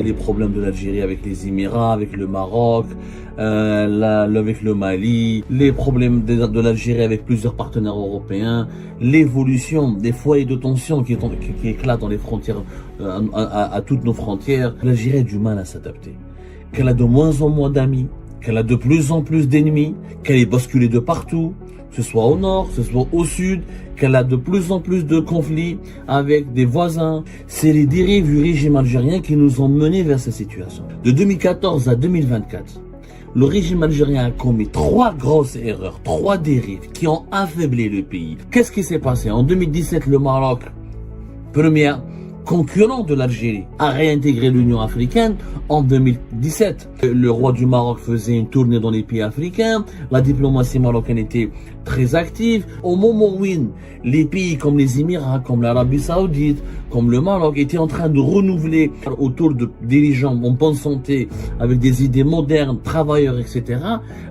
Les problèmes de l'Algérie avec les Émirats, avec le Maroc, avec le Mali, les problèmes de l'Algérie avec plusieurs partenaires européens, l'évolution des foyers de tension qui éclatent dans les frontières, à toutes nos frontières. L'Algérie a du mal à s'adapter, qu'elle a de moins en moins d'amis, qu'elle a de plus en plus d'ennemis, qu'elle est basculée de partout, que ce soit au nord, que ce soit au sud, qu'elle a de plus en plus de conflits avec des voisins. C'est les dérives du régime algérien qui nous ont menés vers cette situation. De 2014 à 2024, le régime algérien a commis 3 grosses erreurs, 3 dérives qui ont affaibli le pays. Qu'est-ce qui s'est passé? En 2017, le Maroc, premier concurrent de l'Algérie, a réintégré l'Union africaine. En 2017, le roi du Maroc faisait une tournée dans les pays africains, la diplomatie marocaine était très active. Au moment où les pays comme les Émirats, comme l'Arabie Saoudite, comme le Maroc étaient en train de renouveler autour de dirigeants en bonne santé, avec des idées modernes, travailleurs, etc.,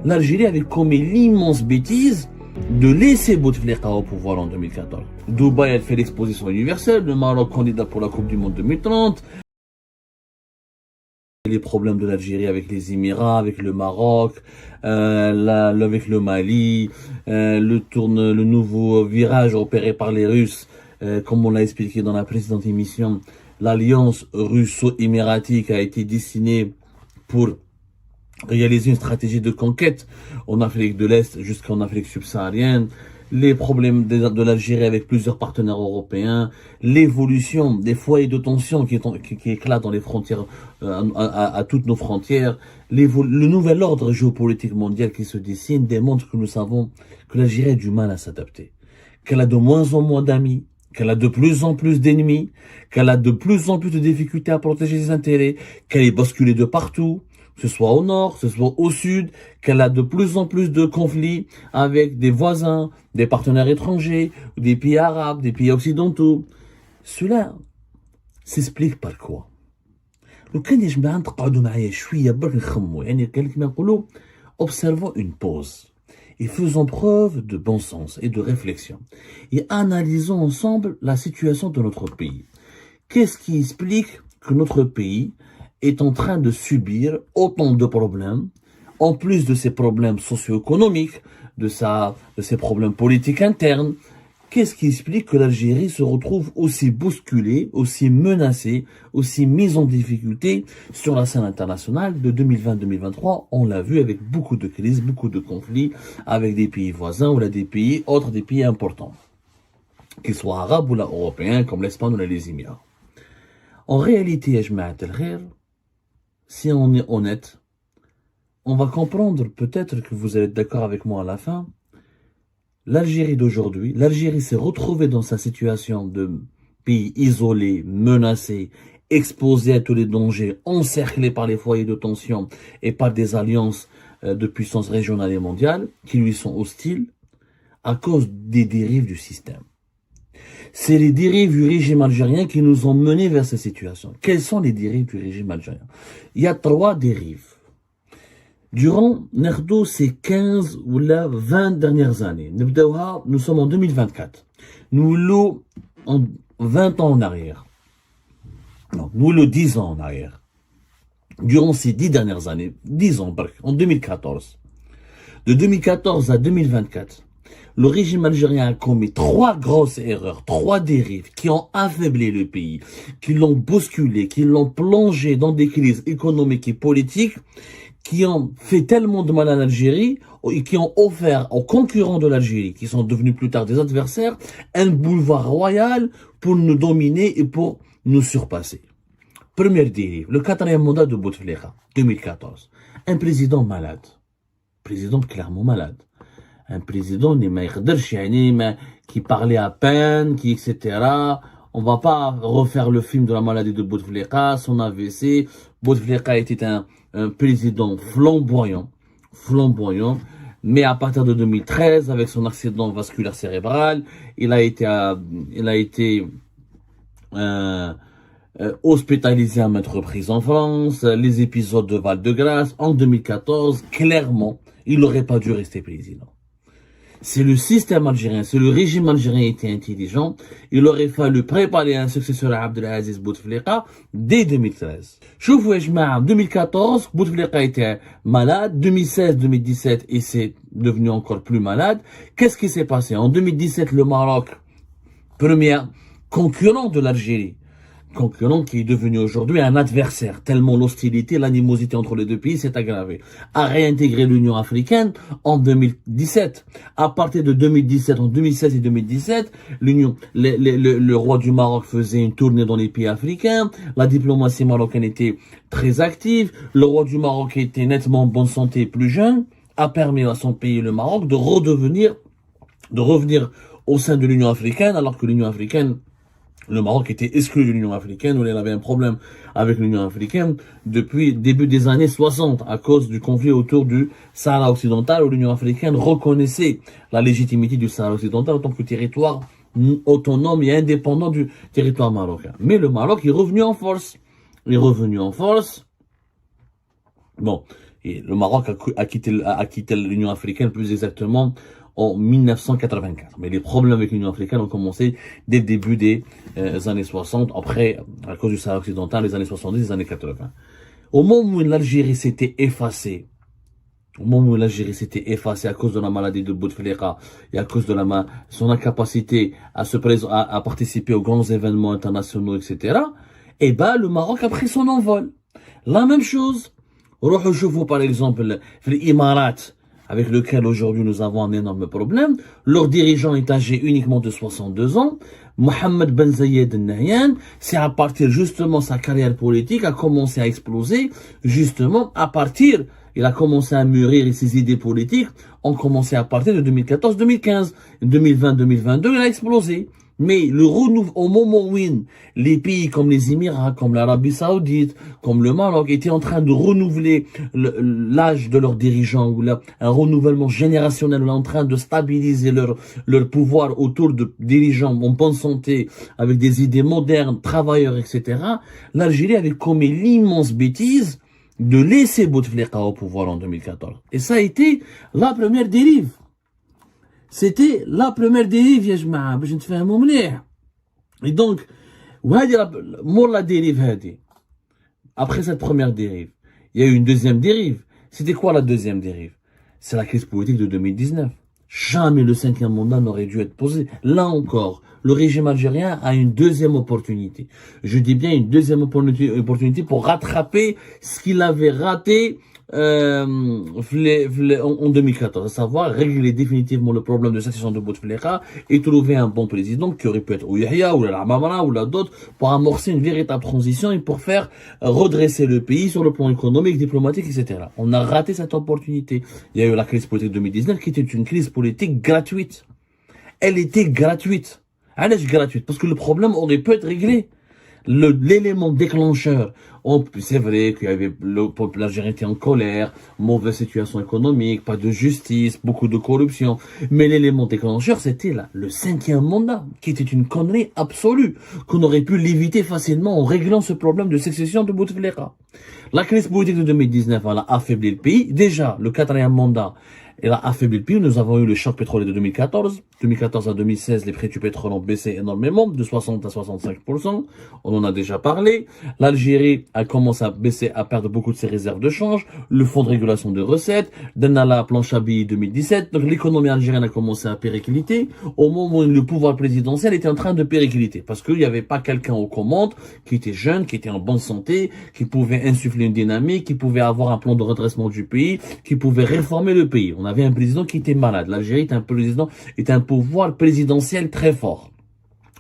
l'Algérie avait commis l'immense bêtise de laisser Bouteflika au pouvoir en 2014. Dubaï, elle fait l'exposition universelle, le Maroc candidat pour la Coupe du Monde 2030. Les problèmes de l'Algérie avec les Émirats, avec le Maroc, avec le Mali, le nouveau virage opéré par les Russes, comme on l'a expliqué dans la précédente émission. L'alliance russo-émiratique a été dessinée pour réaliser une stratégie de conquête en Afrique de l'Est jusqu'en Afrique subsaharienne, les problèmes de l'Algérie avec plusieurs partenaires européens, l'évolution des foyers de tension qui éclatent dans les frontières, à toutes nos frontières, le nouvel ordre géopolitique mondial qui se dessine démontre que nous savons que l'Algérie a du mal à s'adapter, qu'elle a de moins en moins d'amis, qu'elle a de plus en plus d'ennemis, qu'elle a de plus en plus de difficultés à protéger ses intérêts, qu'elle est basculée de partout, que ce soit au nord, que ce soit au sud, qu'elle a de plus en plus de conflits avec des voisins, des partenaires étrangers, des pays arabes, des pays occidentaux. Cela s'explique par quoi? Observons une pause et faisons preuve de bon sens et de réflexion et analysons ensemble la situation de notre pays. Qu'est-ce qui explique que notre pays est en train de subir autant de problèmes, en plus de ses problèmes socio-économiques, de ses problèmes politiques internes? Qu'est-ce qui explique que l'Algérie se retrouve aussi bousculée, aussi menacée, aussi mise en difficulté sur la scène internationale de 2020-2023? On l'a vu avec beaucoup de crises, beaucoup de conflits avec des pays voisins ou là des pays autres, des pays importants, qu'ils soient arabes ou là européens, comme l'Espagne ou là les Émirats. En réalité, si on est honnête, on va comprendre peut-être que vous allez être d'accord avec moi à la fin. L'Algérie d'aujourd'hui, l'Algérie s'est retrouvée dans sa situation de pays isolé, menacé, exposé à tous les dangers, encerclé par les foyers de tension et par des alliances de puissance régionale et mondiale qui lui sont hostiles à cause des dérives du système. C'est les dérives du régime algérien qui nous ont menés vers cette situation. Quelles sont les dérives du régime algérien? Il y a 3 dérives. Durant ces 15 ou 20 dernières années, nous sommes en 2024. Nous l'avons en 20 ans en arrière. Non, nous le 10 ans en arrière. Durant ces 10 dernières années, 10 ans, en 2014. De 2014 à 2024, le régime algérien a commis 3 grosses erreurs, 3 dérives qui ont affaibli le pays, qui l'ont bousculé, qui l'ont plongé dans des crises économiques et politiques, qui ont fait tellement de mal à l'Algérie et qui ont offert aux concurrents de l'Algérie, qui sont devenus plus tard des adversaires, un boulevard royal pour nous dominer et pour nous surpasser. Première dérive, le 4e mandat de Bouteflika, 2014. Un président malade. Président clairement malade. Un président qui parlait à peine, qui etc. On va pas refaire le film de la maladie de Bouteflika, son AVC. Bouteflika était un président flamboyant, mais à partir de 2013, avec son accident vasculaire cérébral, il a été hospitalisé à maintes reprises en France, les épisodes de Val-de-Grâce. En 2014, clairement, il n'aurait pas dû rester président. c'est le système algérien, c'est le régime algérien était intelligent. Il aurait fallu préparer un successeur à Abdelaziz Bouteflika dès 2013. Choufou en 2014, Bouteflika était malade. 2016, 2017, et c'est devenu encore plus malade. Qu'est-ce qui s'est passé? En 2017, le Maroc, premier concurrent de l'Algérie, concurrent qui est devenu aujourd'hui un adversaire, tellement l'hostilité, l'animosité entre les deux pays s'est aggravée, a réintégré l'Union africaine en 2017. À partir de 2017, en 2016 et 2017, le roi du Maroc faisait une tournée dans les pays africains, la diplomatie marocaine était très active, le roi du Maroc était nettement en bonne santé, plus jeune, a permis à son pays, le Maroc, de revenir au sein de l'Union africaine, alors que l'Union africaine, le Maroc était exclu de l'Union africaine, où il avait un problème avec l'Union africaine depuis début des années 60, à cause du conflit autour du Sahara occidental, où l'Union africaine reconnaissait la légitimité du Sahara occidental en tant que territoire autonome et indépendant du territoire marocain. Mais le Maroc est revenu en force. Il est revenu en force. Bon, et le Maroc a quitté l'Union africaine plus exactement en 1984. Mais les problèmes avec l'Union africaine ont commencé dès le début des années 60, après, à cause du Sahara occidental, les années 70, les années 80. Au moment où l'Algérie s'était effacée, à cause de la maladie de Bouteflika et à cause de son incapacité à participer aux grands événements internationaux, etc., eh ben, le Maroc a pris son envol. La même chose. Par exemple, les Émirats, avec lequel aujourd'hui nous avons un énorme problème. Leur dirigeant est âgé uniquement de 62 ans. Mohamed Ben Zayed Al Nahyan, c'est à partir justement sa carrière politique a commencé à exploser, justement à partir, il a commencé à mûrir et ses idées politiques ont commencé à partir de 2014-2015. 2020-2022, il a explosé. Mais au moment où les pays comme les Émirats, comme l'Arabie Saoudite, comme le Maroc étaient en train de renouveler l'âge de leurs dirigeants, ou un renouvellement générationnel, en train de stabiliser leur pouvoir autour de dirigeants en bonne santé, avec des idées modernes, travailleurs, etc., l'Algérie avait commis l'immense bêtise de laisser Bouteflika au pouvoir en 2014. Et ça a été la première dérive. C'était la première dérive, يا جماعة, باش نتفاهموا مليح. Et donc, la dérive هذه. Après cette première dérive, il y a eu une deuxième dérive. C'était quoi la deuxième dérive? C'est la crise politique de 2019. Jamais le 5e mandat n'aurait dû être posé. Là encore, le régime algérien a une deuxième opportunité. Je dis bien une deuxième opportunité pour rattraper ce qu'il avait raté en 2014, à savoir régler définitivement le problème de succession de Bouteflika et trouver un bon président qui aurait pu être ou Yahya ou la Mamara ou la d'autres pour amorcer une véritable transition et pour faire redresser le pays sur le plan économique, diplomatique, etc. On a raté cette opportunité. Il y a eu la crise politique 2019 qui était une crise politique gratuite. Elle était gratuite. Elle est gratuite parce que le problème aurait pu être réglé. L'élément déclencheur, c'est vrai qu'il y avait le peuple algérien était en colère, mauvaise situation économique, pas de justice, beaucoup de corruption, mais l'élément déclencheur c'était là, le 5e mandat, qui était une connerie absolue, qu'on aurait pu l'éviter facilement en réglant ce problème de succession de Bouteflika. La crise politique de 2019, elle a affaibli le pays. Déjà, le 4e mandat, elle a affaibli le pays. Nous avons eu le choc pétrolier de 2014. 2014 à 2016, les prix du pétrole ont baissé énormément, de 60 à 65%. On en a déjà parlé. L'Algérie a commencé à baisser, à perdre beaucoup de ses réserves de change. Le fonds de régulation de recettes. Denala, planche à billets 2017. Donc l'économie algérienne a commencé à péricliter. Au moment où le pouvoir présidentiel était en train de péricliter. Parce qu'il n'y avait pas quelqu'un aux commandes qui était jeune, qui était en bonne santé, qui pouvait insuffler une dynamique, qui pouvait avoir un plan de redressement du pays, qui pouvait réformer le pays. On avait un président qui était malade. L'Algérie est un pouvoir présidentiel très fort.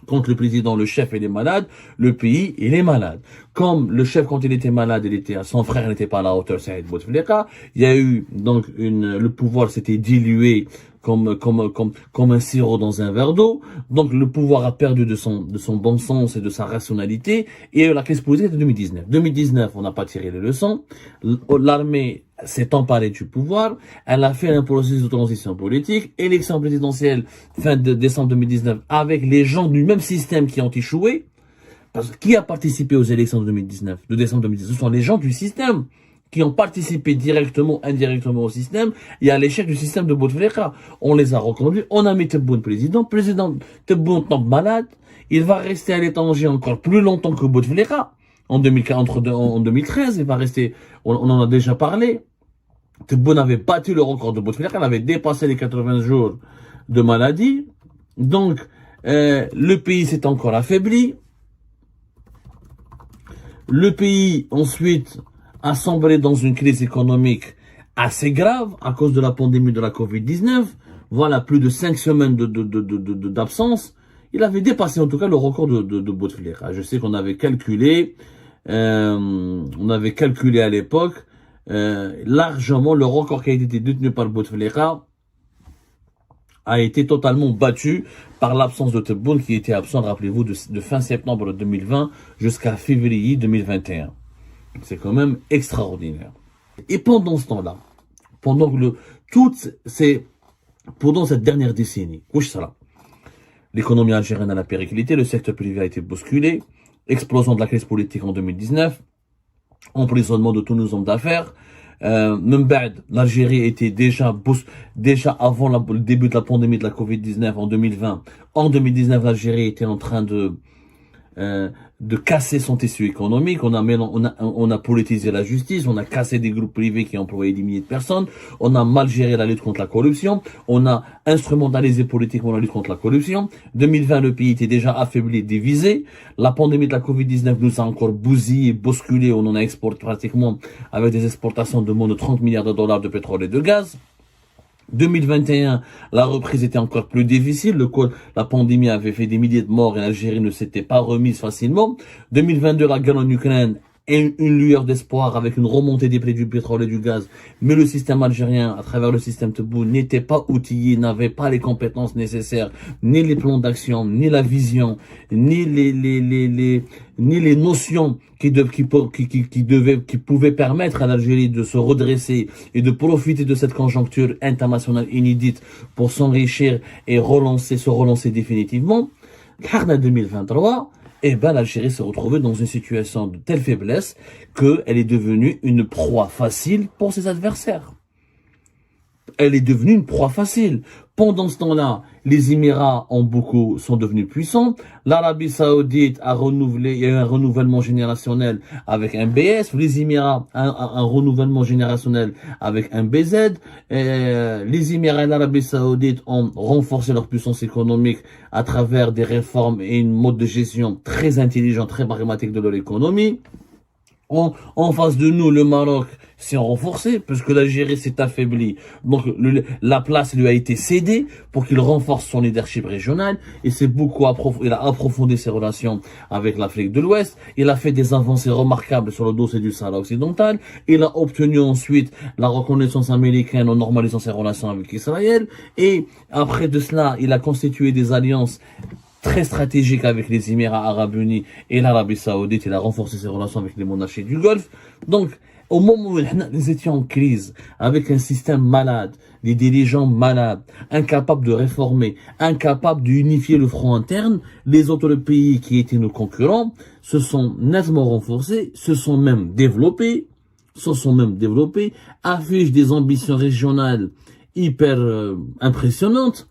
Quand le président, le chef, il est malade, le pays, il est malade. Comme le chef, quand il était malade, son frère n'était pas à la hauteur, Saïd Bouteflika. Il y a eu, donc, le pouvoir s'était dilué comme un sirop dans un verre d'eau. Donc, le pouvoir a perdu de son bon sens et de sa rationalité. Et la crise politique de 2019. 2019, on n'a pas tiré les leçons. L'armée s'est emparée du pouvoir. Elle a fait un processus de transition politique. Élection présidentielle fin de décembre 2019 avec les gens du même système qui ont échoué. Parce que qui a participé aux élections de 2019, de décembre 2019? Ce sont les gens du système qui ont participé directement, indirectement au système, et à l'échec du système de Bouteflika. On les a reconduits, on a mis Tebboune président Tebboune tombe malade, il va rester à l'étranger encore plus longtemps que Bouteflika. En 2013, il va rester, on en a déjà parlé. Tebboune avait battu le record de Bouteflika, il avait dépassé les 80 jours de maladie. Donc, le pays s'est encore affaibli. Le pays, ensuite, a sombré dans une crise économique assez grave à cause de la pandémie de la Covid-19. Voilà, plus de 5 semaines d'absence. Il avait dépassé en tout cas le record de Bouteflika. Je sais qu'on avait calculé, à l'époque, largement le record qui a été détenu par Bouteflika a été totalement battu par l'absence de Tebboune qui était absent, rappelez-vous, de fin septembre 2020 jusqu'à février 2021. C'est quand même extraordinaire. Et pendant ce temps-là, pendant cette dernière décennie, l'économie algérienne a la périclité, le secteur privé a été bousculé, explosion de la crise politique en 2019, emprisonnement de tous nos hommes d'affaires. L'Algérie était déjà avant le début de la pandémie de la Covid-19 en 2020. En 2019, l'Algérie était en train de casser son tissu économique. On a politisé la justice, on a cassé des groupes privés qui employaient des milliers de personnes, on a mal géré la lutte contre la corruption, on a instrumentalisé politiquement la lutte contre la corruption. 2020, le pays était déjà affaibli, divisé. La pandémie de la Covid-19 nous a encore bousillé, bousculé. On en a exporté pratiquement avec des exportations de moins de 30 milliards de dollars de pétrole et de gaz. 2021, la reprise était encore plus difficile. La pandémie avait fait des milliers de morts et l'Algérie ne s'était pas remise facilement. 2022, la guerre en Ukraine et une lueur d'espoir avec une remontée des prix du pétrole et du gaz. Mais le système algérien, à travers le système Tebboune, n'était pas outillé, n'avait pas les compétences nécessaires, ni les plans d'action, ni la vision, ni les notions qui pouvaient permettre à l'Algérie de se redresser et de profiter de cette conjoncture internationale inédite pour s'enrichir et se relancer définitivement. Car en 2023, l'Algérie s'est retrouvée dans une situation de telle faiblesse qu'elle est devenue une proie facile pour ses adversaires. Elle est devenue une proie facile. Pendant ce temps-là, les Émirats sont devenus puissants. L'Arabie Saoudite a renouvelé, il y a eu un renouvellement générationnel avec un BS. Les Émirats, un renouvellement générationnel avec un BZ. Les Émirats et l'Arabie Saoudite ont renforcé leur puissance économique à travers des réformes et une mode de gestion très intelligent, très pragmatique de leur économie. En face de nous, le Maroc s'est renforcé parce que l'Algérie s'est affaiblie. Donc la place lui a été cédée pour qu'il renforce son leadership régional. Et il a approfondi ses relations avec l'Afrique de l'Ouest. Il a fait des avancées remarquables sur le dossier du Sahara occidental. Il a obtenu ensuite la reconnaissance américaine en normalisant ses relations avec Israël. Et après de cela, il a constitué des alliances très stratégique avec les Émirats arabes unis et l'Arabie saoudite. Il a renforcé ses relations avec les monarchies du Golfe. Donc, au moment où nous étions en crise, avec un système malade, des dirigeants malades, incapables de réformer, incapables d'unifier le front interne, les autres pays qui étaient nos concurrents se sont nettement renforcés, se sont même développés, affichent des ambitions régionales hyper impressionnantes.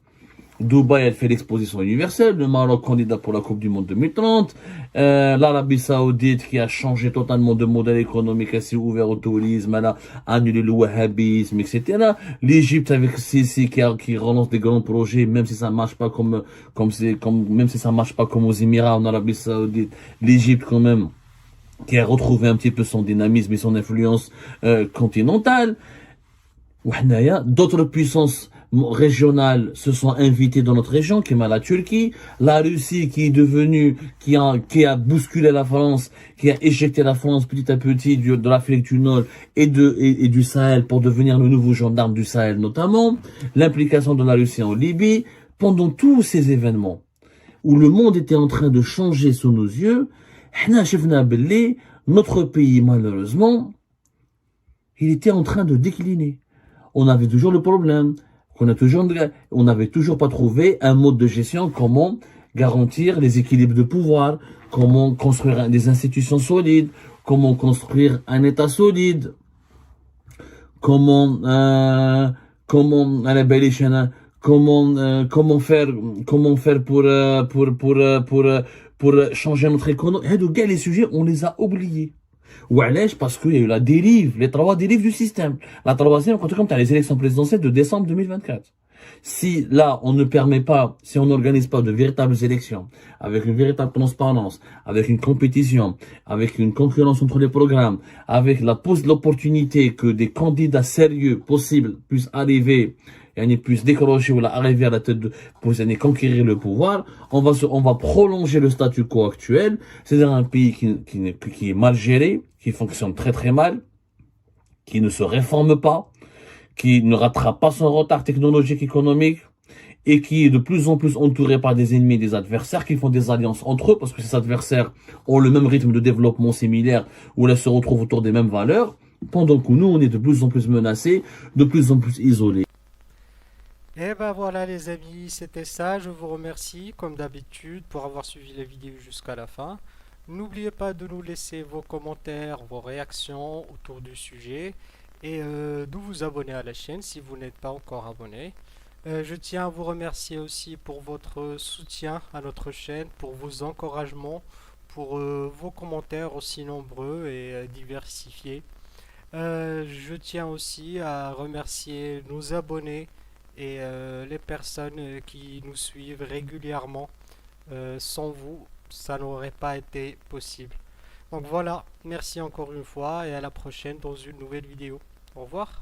Dubaï, elle fait l'exposition universelle, le Maroc candidat pour la Coupe du Monde 2030, l'Arabie Saoudite qui a changé totalement de modèle économique, elle s'est ouverte au tourisme, elle a annulé le wahhabisme, etc. L'Égypte avec Sisi qui relance des grands projets, même si ça marche pas comme aux Émirats, en Arabie Saoudite, l'Égypte quand même, qui a retrouvé un petit peu son dynamisme et son influence continentale. D'autres puissances régionales se sont invitées dans notre région, qui est la Turquie, la Russie qui a bousculé la France, qui a éjecté la France petit à petit de l'Afrique du Nord et du Sahel pour devenir le nouveau gendarme du Sahel notamment, l'implication de la Russie en Libye. Pendant tous ces événements où le monde était en train de changer sous nos yeux, notre pays malheureusement, il était en train de décliner. On avait toujours le problème on n'avait toujours pas trouvé un mode de gestion, comment garantir les équilibres de pouvoir, comment construire des institutions solides, comment construire un État solide. comment, comment faire pour changer notre économie. Les sujets, on les a oubliés. وعلاش parce qu'il y a eu la dérive, les trois dérives du système. La troisième, quand comme tu as les élections présidentielles de décembre 2024. Si là, on ne permet pas, si on n'organise pas de véritables élections, avec une véritable transparence, avec une compétition, avec une concurrence entre les programmes, avec l'opportunité que des candidats sérieux possibles puissent arriver, et puissent décrocher ou arriver à la tête pour conquérir le pouvoir, on va prolonger le statu quo actuel, c'est-à-dire un pays qui est mal géré, qui fonctionne très très mal, qui ne se réforme pas, qui ne rattrape pas son retard technologique économique et qui est de plus en plus entouré par des ennemis, des adversaires qui font des alliances entre eux parce que ces adversaires ont le même rythme de développement similaire où là se retrouvent autour des mêmes valeurs, pendant que nous on est de plus en plus menacés, de plus en plus isolés. Et ben voilà les amis, c'était ça. Je vous remercie comme d'habitude pour avoir suivi la vidéo jusqu'à la fin. N'oubliez pas de nous laisser vos commentaires, vos réactions autour du sujet et de vous abonner à la chaîne si vous n'êtes pas encore abonné. Je tiens à vous remercier aussi pour votre soutien à notre chaîne, pour vos encouragements, pour vos commentaires aussi nombreux et diversifiés. Je tiens aussi à remercier nos abonnés et les personnes qui nous suivent régulièrement. Sans vous, ça n'aurait pas été possible. Donc voilà, merci encore une fois et à la prochaine dans une nouvelle vidéo. Au revoir.